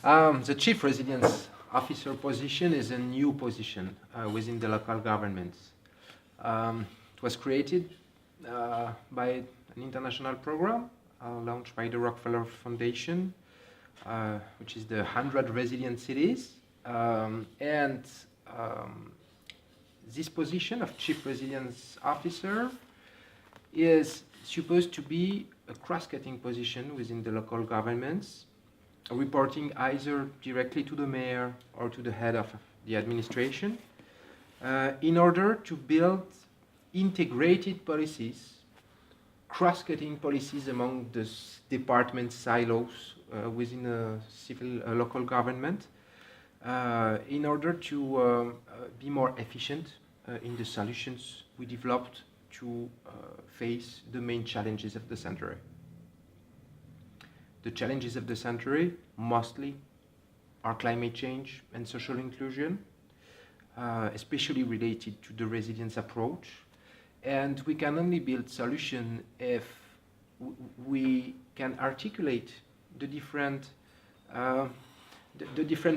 The Chief Resilience Officer position is a new position within the local governments. It was created by an international program launched by the Rockefeller Foundation, which is the 100 Resilient Cities. This position of Chief Resilience Officer is supposed to be a cross-cutting position within the local governments, reporting either directly to the mayor or to the head of the administration, in order to build integrated policies, cross-cutting policies among the department silos within a local government, in order to be more efficient in the solutions we developed to face the main challenges of the century. The challenges of the century mostly are climate change and social inclusion, especially related to the resilience approach. And we can only build solutions if we can articulate the different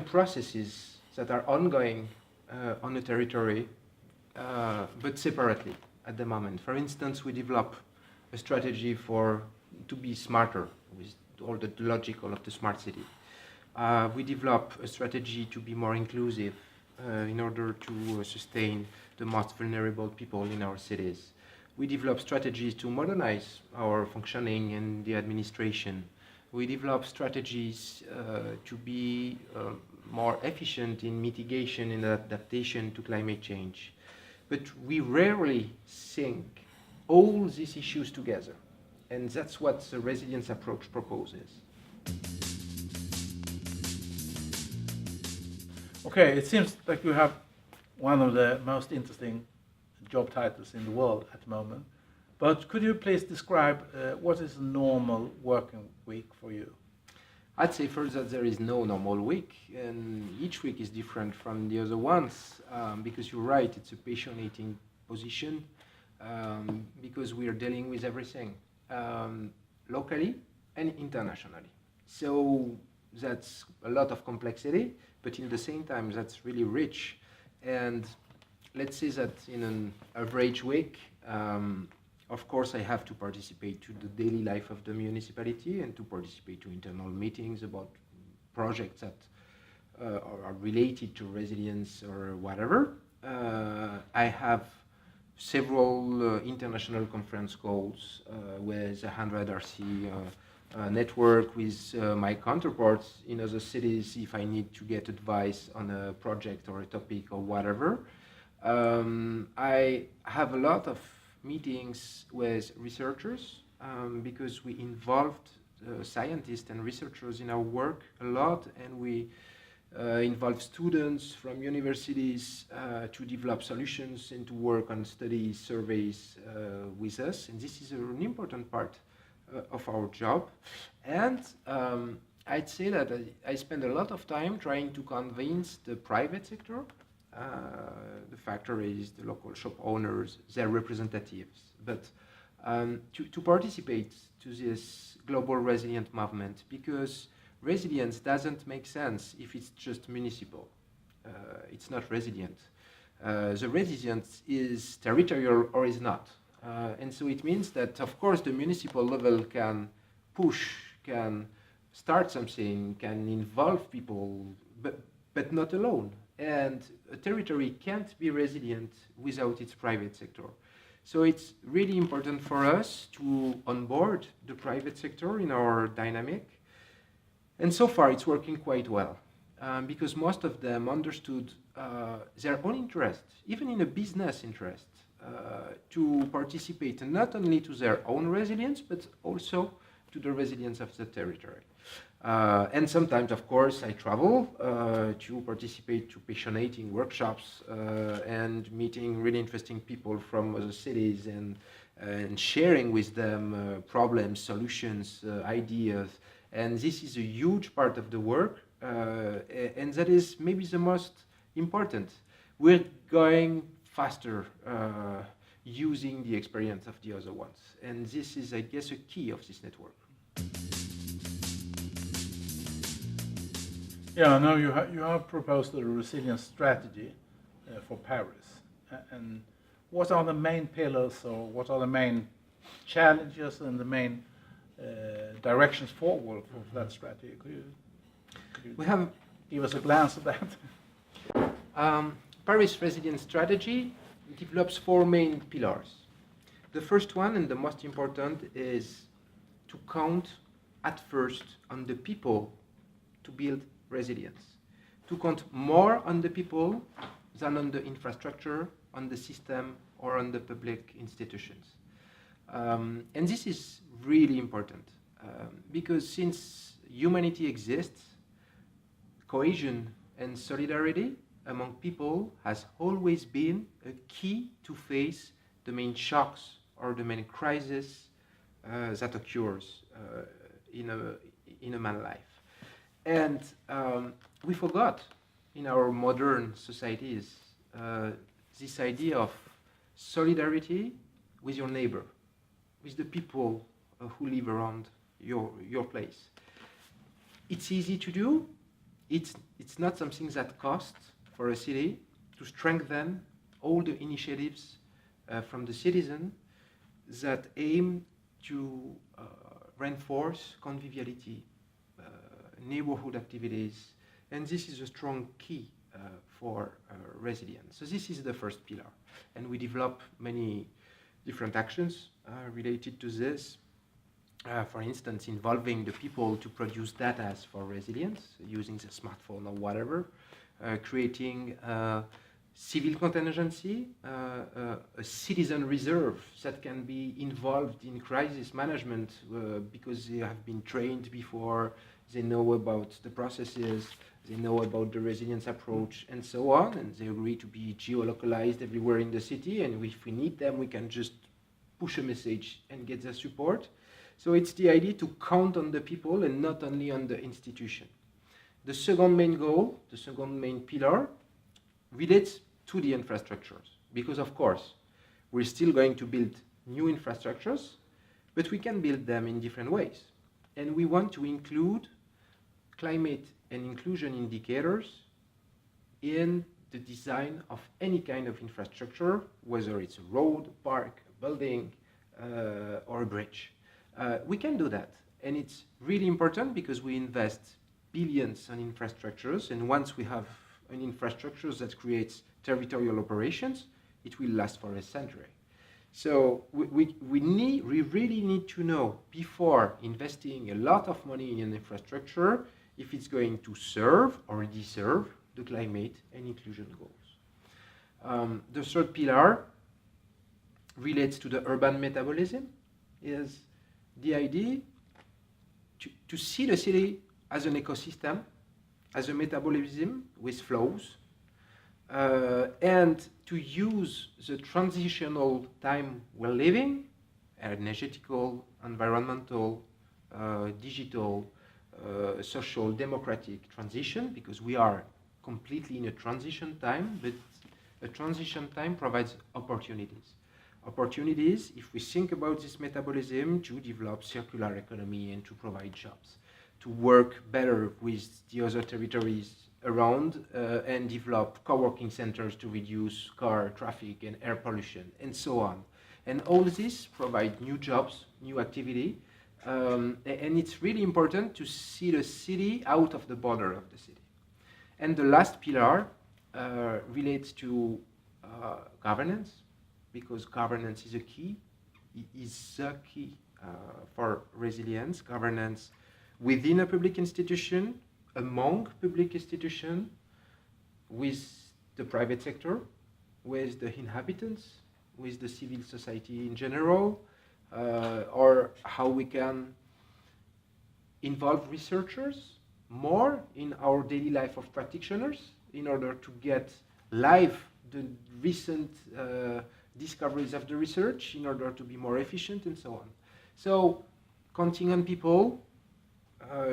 processes that are ongoing on a territory, but separately at the moment. For instance, we develop a strategy to be smarter with all the logical of the smart city. We develop a strategy to be more inclusive in order to sustain the most vulnerable people in our cities. We develop strategies to modernize our functioning in the administration. We develop strategies to be more efficient in mitigation and adaptation to climate change. But we rarely think all these issues together. And that's what the resilience approach proposes. Okay, it seems like you have one of the most interesting job titles in the world at the moment. But could you please describe what is a normal working week for you? I'd say first that there is no normal week, and each week is different from the other ones, because you're right, it's a passionating position, because we are dealing with everything, locally and internationally. So that's a lot of complexity, but in the same time, that's really rich. And let's say that in an average week, of course, I have to participate to the daily life of the municipality and to participate to internal meetings about projects that are related to resilience or whatever. I have several international conference calls with 100 RC network with my counterparts in other cities if I need to get advice on a project or a topic or whatever. I have a lot of meetings with researchers because we involved scientists and researchers in our work a lot, and we involve students from universities to develop solutions and to work on studies, surveys with us, and this is an important part of our job. And I'd say that I spend a lot of time trying to convince the private sector, the factories, the local shop owners, their representatives, but to participate to this global resilient movement, because resilience doesn't make sense if it's just municipal. It's not resilient. The resilience is territorial or is not. And so it means that, of course, the municipal level can push, can start something, can involve people, but not alone. And a territory can't be resilient without its private sector. So it's really important for us to onboard the private sector in our dynamic. And so far it's working quite well, because most of them understood their own interest, even in a business interest, to participate not only to their own resilience, but also to the resilience of the territory. And sometimes, of course, I travel to participate to passionating workshops and meeting really interesting people from other cities and sharing with them problems, solutions, ideas. And this is a huge part of the work, and that is maybe the most important. We're going faster using the experience of the other ones. And this is, I guess, a key of this network. Yeah, no, you have proposed a resilience strategy for Paris. And what are the main pillars, or what are the main challenges and the main directions forward for that strategy? Could you We have give us a glance at that? Paris Resilience Strategy develops 4 main pillars. The first one, and the most important, is to count at first on the people to build resilience. To count more on the people than on the infrastructure, on the system, or on the public institutions. And this is really important because since humanity exists, cohesion and solidarity among people has always been a key to face the main shocks or the main crises that occurs in a man's life. And we forgot in our modern societies this idea of solidarity with your neighbor, with the people who live around your place. It's easy to do. It's not something that costs for a city to strengthen all the initiatives from the citizen that aim to reinforce conviviality, neighborhood activities, and this is a strong key for resilience. So this is the first pillar, and we develop many different actions related to this. For instance, involving the people to produce data for resilience, using the smartphone or whatever, creating civil contingency, a citizen reserve that can be involved in crisis management because they have been trained before, they know about the processes, they know about the resilience approach, and so on, and they agree to be geolocalized everywhere in the city, and if we need them, we can just push a message and get their support. So it's the idea to count on the people and not only on the institution. The second main goal, the second main pillar, relates to the infrastructures. Because of course, we're still going to build new infrastructures, but we can build them in different ways. And we want to include climate and inclusion indicators in the design of any kind of infrastructure, whether it's a road, a park, a building, or a bridge. We can do that, and it's really important because we invest billions on infrastructures, and once we have an infrastructure that creates territorial operations, it will last for a century. So we really need to know before investing a lot of money in an infrastructure if it's going to serve or deserve the climate and inclusion goals. The third pillar relates to the urban metabolism, is the idea to see the city as an ecosystem, as a metabolism with flows, and to use the transitional time we're living, energetical, environmental, digital, social, democratic transition, because we are completely in a transition time, but a transition time provides opportunities. Opportunities, if we think about this metabolism, to develop circular economy and to provide jobs, to work better with the other territories around and develop co-working centers to reduce car traffic and air pollution and so on. And all this provide new jobs, new activity, and it's really important to see the city out of the border of the city. And the last pillar relates to governance, because governance is a key, for resilience. Governance within a public institution, among public institutions, with the private sector, with the inhabitants, with the civil society in general, or how we can involve researchers more in our daily life of practitioners in order to get live the recent discoveries of the research in order to be more efficient and so on. So counting on people,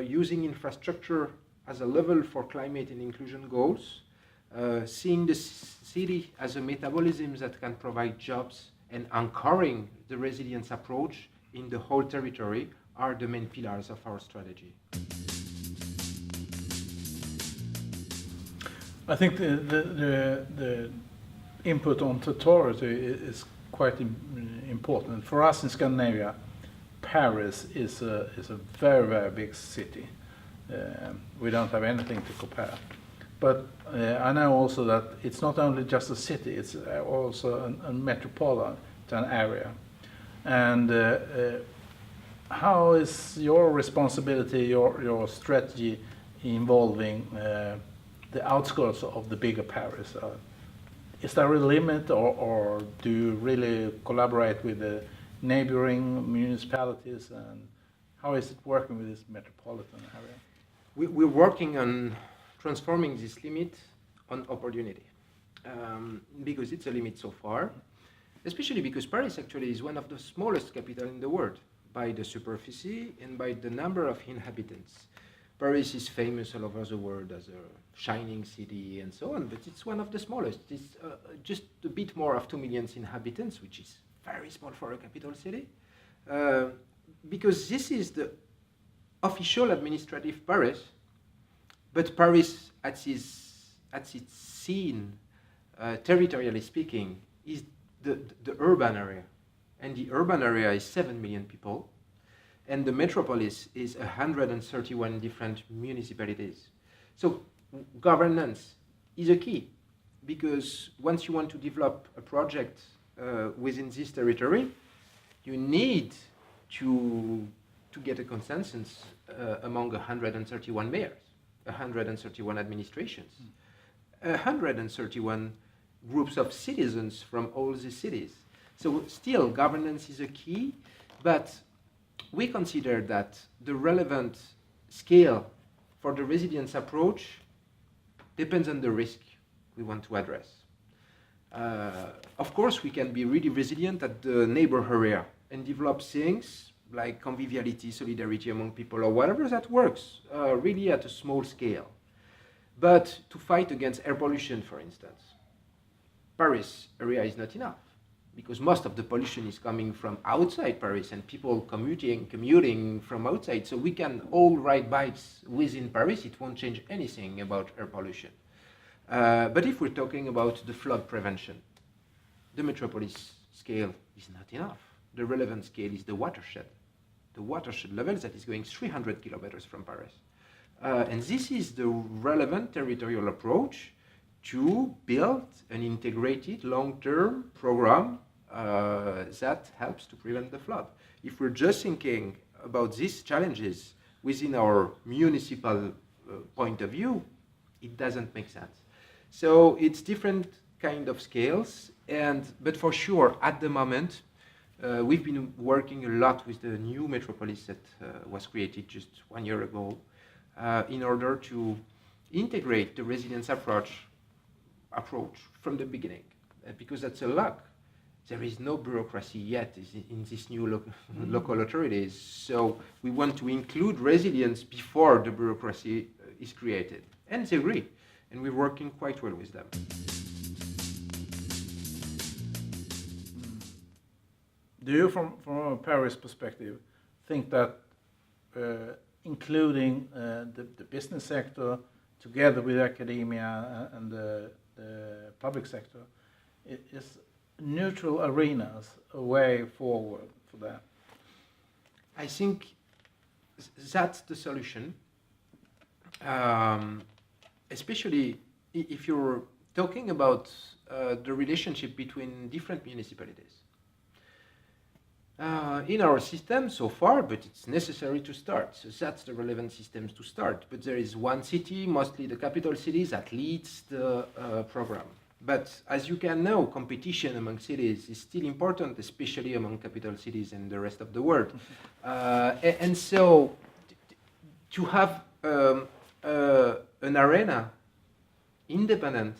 using infrastructure as a level for climate and inclusion goals, seeing the city as a metabolism that can provide jobs, and anchoring the resilience approach in the whole territory are the main pillars of our strategy. I think the input on authority is quite important. For us in Scandinavia, Paris is a very, very big city. We don't have anything to compare. But I know also that it's not only just a city, it's also a metropolitan area. And how is your responsibility, your strategy involving the outskirts of the bigger Paris? Is there a limit, or do you really collaborate with the neighboring municipalities, and how is it working with this metropolitan area? We're working on transforming this limit on opportunity, because it's a limit so far, especially because Paris actually is one of the smallest capitals in the world by the superficie and by the number of inhabitants. Paris is famous all over the world as a shining city and so on, but it's one of the smallest. It's just a bit more of 2 million inhabitants, which is very small for a capital city, because this is the official administrative Paris, but Paris at its scene, territorially speaking, is the urban area. And the urban area is 7 million people, and the metropolis is 131 different municipalities. So governance is a key, because once you want to develop a project within this territory, you need to get a consensus among 131 mayors, 131 administrations, 131 groups of citizens from all the cities. So still, governance is a key, but we consider that the relevant scale for the resilience approach depends on the risk we want to address. Of course, we can be really resilient at the neighbor area and develop things like conviviality, solidarity among people, or whatever that works, really at a small scale. But to fight against air pollution, for instance, Paris area is not enough, because most of the pollution is coming from outside Paris and people commuting from outside. So we can all ride bikes within Paris. It won't change anything about air pollution. But if we're talking about the flood prevention, the metropolis scale is not enough. The relevant scale is the watershed level that is going 300 kilometers from Paris. And this is the relevant territorial approach to build an integrated long-term program that helps to prevent the flood. If we're just thinking about these challenges within our municipal point of view, it doesn't make sense. So it's different kind of scales, but for sure, at the moment, we've been working a lot with the new metropolis that was created just 1 year ago in order to integrate the resilience approach from the beginning, because that's a luck. There is no bureaucracy yet in these new local authorities, so we want to include resilience before the bureaucracy is created. And they agree, and we're working quite well with them. Do you, from a Paris perspective, think that including the business sector together with academia and the public sector is neutral arenas a way forward for that? I think that's the solution, especially if you're talking about the relationship between different municipalities. In our system so far, but it's necessary to start. So that's the relevant systems to start. But there is one city, mostly the capital cities, that leads the program. But as you can know, competition among cities is still important, especially among capital cities and the rest of the world. And so to have an arena independent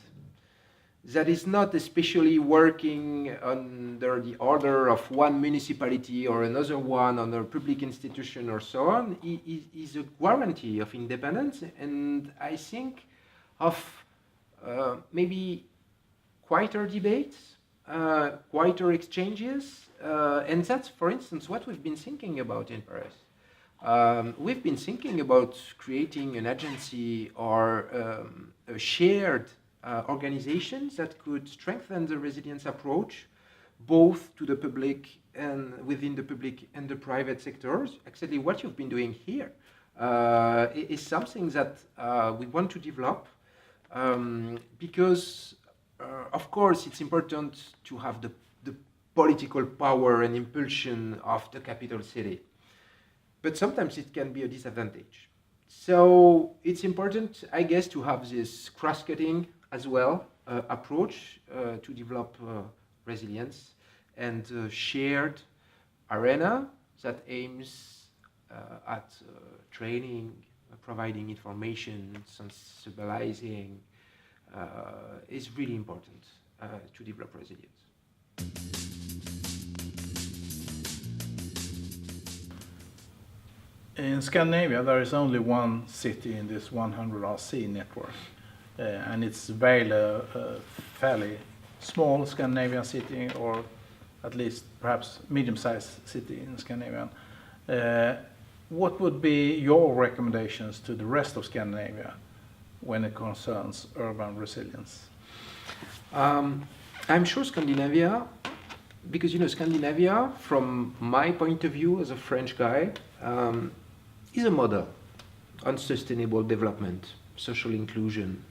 that is not especially working under the order of one municipality or another one on a public institution or so on, is a guarantee of independence, and I think of maybe quieter debates, quieter exchanges, and that's, for instance, what we've been thinking about in Paris. We've been thinking about creating an agency or a shared organization that could strengthen the resilience approach, both to the public and within the public and the private sectors. Actually, what you've been doing here is something that we want to develop because, of course, it's important to have the political power and impulsion of the capital city. But sometimes it can be a disadvantage. So it's important, I guess, to have this cross-cutting as well approach to develop resilience and shared arena that aims at training, providing information, sensibilizing is really important to develop resilience. In Scandinavia, there is only one city in this 100RC network, and it's Vejle, a fairly small Scandinavian city, or at least perhaps medium-sized city in Scandinavia. What would be your recommendations to the rest of Scandinavia when it concerns urban resilience? I'm sure Scandinavia, because Scandinavia, from my point of view as a French guy, is a model on sustainable development, social inclusion.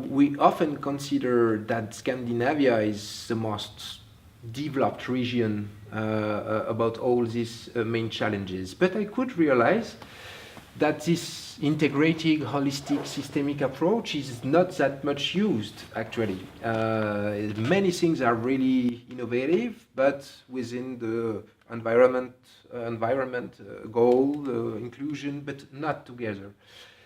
We often consider that Scandinavia is the most developed region about all these main challenges. But I could realize that this integrated, holistic, systemic approach is not that much used, actually. Many things are really innovative, but within the environment goal, inclusion, but not together.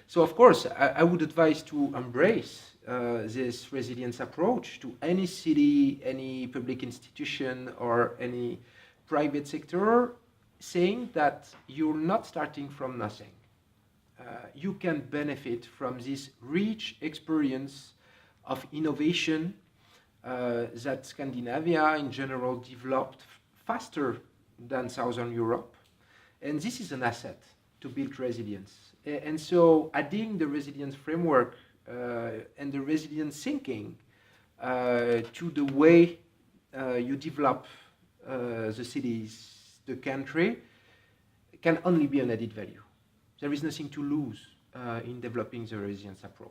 So, of course, I would advise to embrace this resilience approach to any city, any public institution, or any private sector, saying that you're not starting from nothing. You can benefit from this rich experience of innovation that Scandinavia in general developed faster than Southern Europe. And this is an asset to build resilience. And so adding the resilience framework and the resilience thinking to the way you develop the cities, the country, can only be an added value. There is nothing to lose in developing the resilience approach.